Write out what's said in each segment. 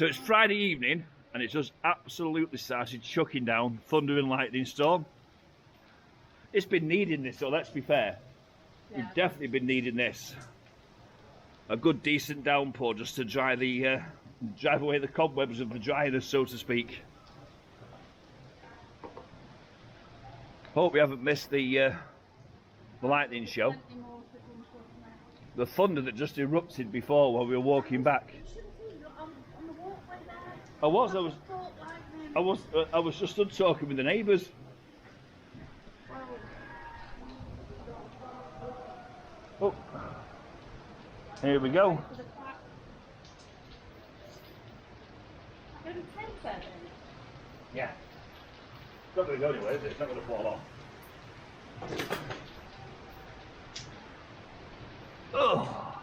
So it's Friday evening and it's just absolutely started chucking down, thunder and lightning storm. It's been needing this, so let's be fair. Yeah. We've definitely been needing this. A good decent downpour just to dry the drive away the cobwebs of the dryness, so to speak. Hope we haven't missed the lightning show. The thunder that just erupted before while we were walking back. I was just stood talking with the neighbours. Oh, here we go. Yeah. It's not going to go anywhere, is it? It's not going to fall off. Oh.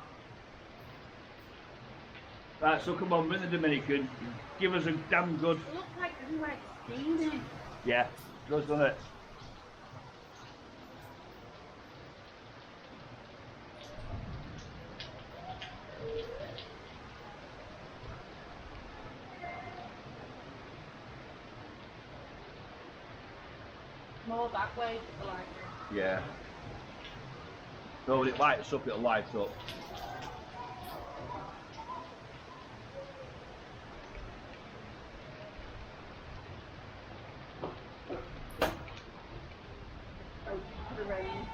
Right, so come on, we're in the Dominican. Give us a damn good. It looks like everywhere's steaming. Yeah, it does, doesn't it? More that way, like. Yeah. So when it lights up, it'll light up. Oh, the rain.